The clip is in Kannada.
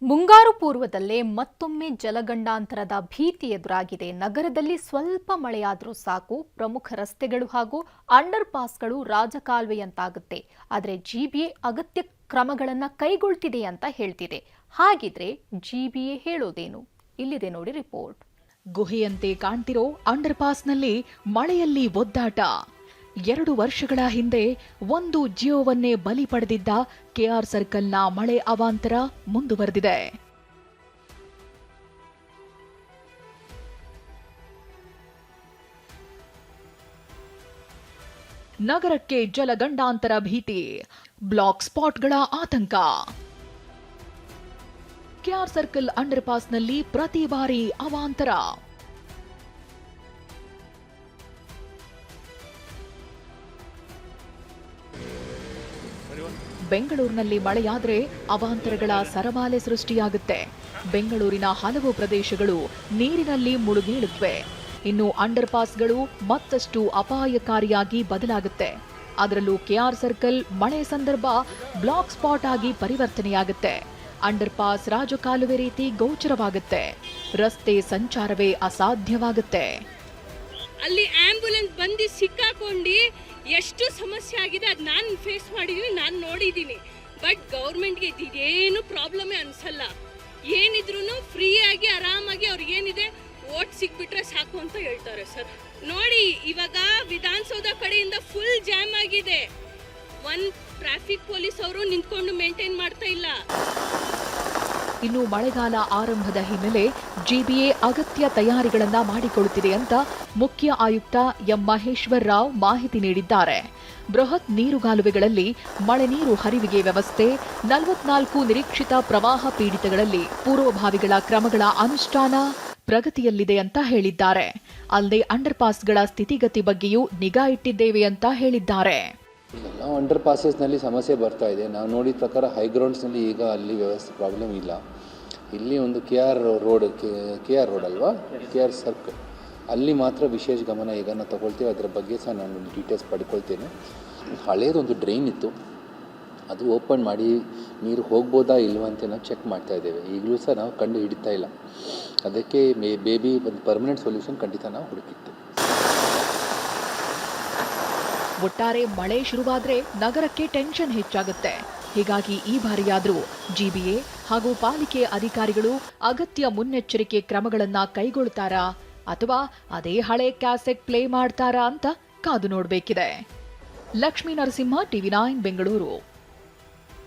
ಮುಂಗಾರು ಪೂರ್ವದಲ್ಲೇ ಮತ್ತೊಮ್ಮೆ ಜಲಗಂಡಾಂತರದ ಭೀತಿ ಎದುರಾಗಿದೆ. ನಗರದಲ್ಲಿ ಸ್ವಲ್ಪ ಮಳೆಯಾದರೂ ಸಾಕು, ಪ್ರಮುಖ ರಸ್ತೆಗಳು ಹಾಗೂ ಅಂಡರ್ ಪಾಸ್ಗಳು ರಾಜಕಾಲುವೆಯಂತಾಗುತ್ತೆ. ಆದರೆ ಜಿಬಿಎ ಅಗತ್ಯ ಕ್ರಮಗಳನ್ನು ಕೈಗೊಳ್ತಿದೆ ಅಂತ ಹೇಳ್ತಿದೆ. ಹಾಗಿದ್ರೆ ಜಿಬಿಎ ಹೇಳೋದೇನು? ಇಲ್ಲಿದೆ ನೋಡಿ ರಿಪೋರ್ಟ್. ಗುಹೆಯಂತೆ ಕಾಣ್ತಿರೋ ಅಂಡರ್ ಪಾಸ್ನಲ್ಲಿ ಮಳೆಯಲ್ಲಿ ಒದ್ದಾಟ. 2 ವರ್ಷಗಳ ಹಿಂದೆ ಒಂದು ಜೀವವನ್ನೇ ಬಲಿ ಪಡೆದಿದ್ದ ಕೆಆರ್ ಸರ್ಕಲ್ನ ಮಳೆ ಅವಾಂತರ ಮುಂದುವರೆದಿದೆ. ನಗರಕ್ಕೆ ಜಲಗಂಡಾಂತರ ಭೀತಿ, ಬ್ಲಾಕ್ ಸ್ಪಾಟ್ಗಳ ಆತಂಕ. ಕೆಆರ್ ಸರ್ಕಲ್ ಅಂಡರ್ ಪಾಸ್ನಲ್ಲಿ ಪ್ರತಿ ಬಾರಿ ಅವಾಂತರ. ಬೆಂಗಳೂರಿನಲ್ಲಿ ಮಳೆಯಾದ್ರೆ ಅವಾಂತರಗಳ ಸರಮಾಲೆ ಸೃಷ್ಟಿಯಾಗುತ್ತೆ. ಬೆಂಗಳೂರಿನ ಹಲವು ಪ್ರದೇಶಗಳು ನೀರಿನಲ್ಲಿ ಮುಳುಗೇಳುತ್ತವೆ. ಇನ್ನು ಅಂಡರ್ ಪಾಸ್ಗಳು ಮತ್ತಷ್ಟು ಅಪಾಯಕಾರಿಯಾಗಿ ಬದಲಾಗುತ್ತೆ. ಅದರಲ್ಲೂ ಕೆಆರ್ ಸರ್ಕಲ್ ಮಳೆ ಸಂದರ್ಭ ಬ್ಲಾಕ್ ಸ್ಪಾಟ್ ಆಗಿ ಪರಿವರ್ತನೆಯಾಗುತ್ತೆ. ಅಂಡರ್ ಪಾಸ್ ರಾಜಕಾಲುವೆ ರೀತಿ ಗೋಚರವಾಗುತ್ತೆ. ರಸ್ತೆ ಸಂಚಾರವೇ ಅಸಾಧ್ಯವಾಗುತ್ತೆ. ಅಲ್ಲಿ ಆಂಬ್ಯುಲೆನ್ಸ್ ಬಂದು ಸಿಕ್ಕಾಕೊಂಡು ಎಷ್ಟು ಸಮಸ್ಯೆ ಆಗಿದೆ ಅದು ನಾನು ಫೇಸ್ ಮಾಡಿದ್ದೀನಿ, ನಾನು ನೋಡಿದ್ದೀನಿ. ಬಟ್ ಗೌರ್ಮೆಂಟ್ಗೆ ಇದೇನು ಪ್ರಾಬ್ಲಮೇ ಅನ್ಸಲ್ಲ. ಏನಿದ್ರು ಫ್ರೀಯಾಗಿ ಆರಾಮಾಗಿ ಅವ್ರಿಗೆ ಏನಿದೆ ಓಟ್ ಸಿಕ್ಬಿಟ್ರೆ ಸಾಕು ಅಂತ ಹೇಳ್ತಾರೆ ಸರ್. ನೋಡಿ ಇವಾಗ ವಿಧಾನಸೌಧ ಕಡೆಯಿಂದ ಫುಲ್ ಜಾಮ್ ಆಗಿದೆ. ಒಂದು ಟ್ರಾಫಿಕ್ ಪೊಲೀಸ್ ಅವರು ನಿಂತ್ಕೊಂಡು ಮೇಂಟೈನ್ ಮಾಡ್ತಾ ಇಲ್ಲ. ಇನ್ನು ಮಳೆಗಾಲ ಆರಂಭದ ಹಿನ್ನೆಲೆ ಜಿಬಿಎ ಅಗತ್ಯ ತಯಾರಿಗಳನ್ನ ಮಾಡಿಕೊಳ್ಳುತ್ತಿದೆ ಅಂತ ಮುಖ್ಯ ಆಯುಕ್ತ ಎಂ ಮಹೇಶ್ವರ್ ರಾವ್ ಮಾಹಿತಿ ನೀಡಿದ್ದಾರೆ. ಬೃಹತ್ ನೀರುಗಾಲುವೆಗಳಲ್ಲಿ ಮಳೆ ನೀರು ಹರಿವಿಗೆ ವ್ಯವಸ್ಥೆ, 44 ನಿರೀಕ್ಷಿತ ಪ್ರವಾಹ ಪೀಡಿತಗಳಲ್ಲಿ ಪೂರ್ವಭಾವಿಗಳ ಕ್ರಮಗಳ ಅನುಷ್ಠಾನ ಪ್ರಗತಿಯಲ್ಲಿದೆ ಅಂತ ಹೇಳಿದ್ದಾರೆ. ಅಲ್ಲದೆ ಅಂಡರ್ ಪಾಸ್ಗಳ ಸ್ಥಿತಿಗತಿ ಬಗ್ಗೆಯೂ ನಿಗಾ ಇಟ್ಟಿದ್ದೇವೆ ಅಂತ ಹೇಳಿದ್ದಾರೆ. ಎಲ್ಲ ಅಂಡರ್ ಪಾಸಸ್ನಲ್ಲಿ ಸಮಸ್ಯೆ ಬರ್ತಾ ಇದೆ. ನಾವು ನೋಡಿದ ಪ್ರಕಾರ ಹೈಗ್ರೌಂಡ್ಸ್ನಲ್ಲಿ ಈಗ ಅಲ್ಲಿ ವ್ಯವಸ್ಥೆ ಪ್ರಾಬ್ಲಮ್ ಇಲ್ಲ. ಇಲ್ಲಿ ಒಂದು ಕೆ ಆರ್ ರೋಡ್ ಅಲ್ವಾ, KR ಸರ್ಕಲ್, ಅಲ್ಲಿ ಮಾತ್ರ ವಿಶೇಷ ಗಮನ ಈಗ ನಾವು ತಗೊಳ್ತೀವಿ. ಅದರ ಬಗ್ಗೆ ಸಹ ನಾನು ಡೀಟೇಲ್ಸ್ ಪಡ್ಕೊಳ್ತೇನೆ. ಹಳೇದೊಂದು ಡ್ರೈನ್ ಇತ್ತು, ಅದು ಓಪನ್ ಮಾಡಿ ನೀರು ಹೋಗ್ಬೋದಾ ಇಲ್ವಾ ಅಂತ ನಾವು ಚೆಕ್ ಮಾಡ್ತಾ ಇದ್ದೇವೆ. ಈಗಲೂ ಸಹ ನಾವು ಕಂಡು ಹಿಡಿತಾ ಇಲ್ಲ. ಅದಕ್ಕೆ ಬೇಬಿ ಒಂದು ಪರ್ಮನೆಂಟ್ ಸೊಲ್ಯೂಷನ್ ಖಂಡಿತ ನಾವು ಹುಡುಕಿತ್ತು. ಒಟ್ಟಾರೆ ಮಳೆ ಶುರುವಾದ್ರೆ ನಗರಕ್ಕೆ ಟೆನ್ಷನ್ ಹೆಚ್ಚಾಗುತ್ತೆ. ಹೀಗಾಗಿ ಈ ಬಾರಿಯಾದ್ರೂ ಜಿಬಿಎ ಹಾಗೂ ಪಾಲಿಕೆ ಅಧಿಕಾರಿಗಳು ಅಗತ್ಯ ಮುನ್ನೆಚ್ಚರಿಕೆ ಕ್ರಮಗಳನ್ನ ಕೈಗೊಳ್ತಾರಾ ಅಥವಾ ಅದೇ ಹಳೆ ಕ್ಯಾಸೆಟ್ ಪ್ಲೇ ಮಾಡ್ತಾರಾ ಅಂತ ಕಾದು ನೋಡಬೇಕಿದೆ. ಲಕ್ಷ್ಮೀ ನರಸಿಂಹ, TV9 ಬೆಂಗಳೂರು.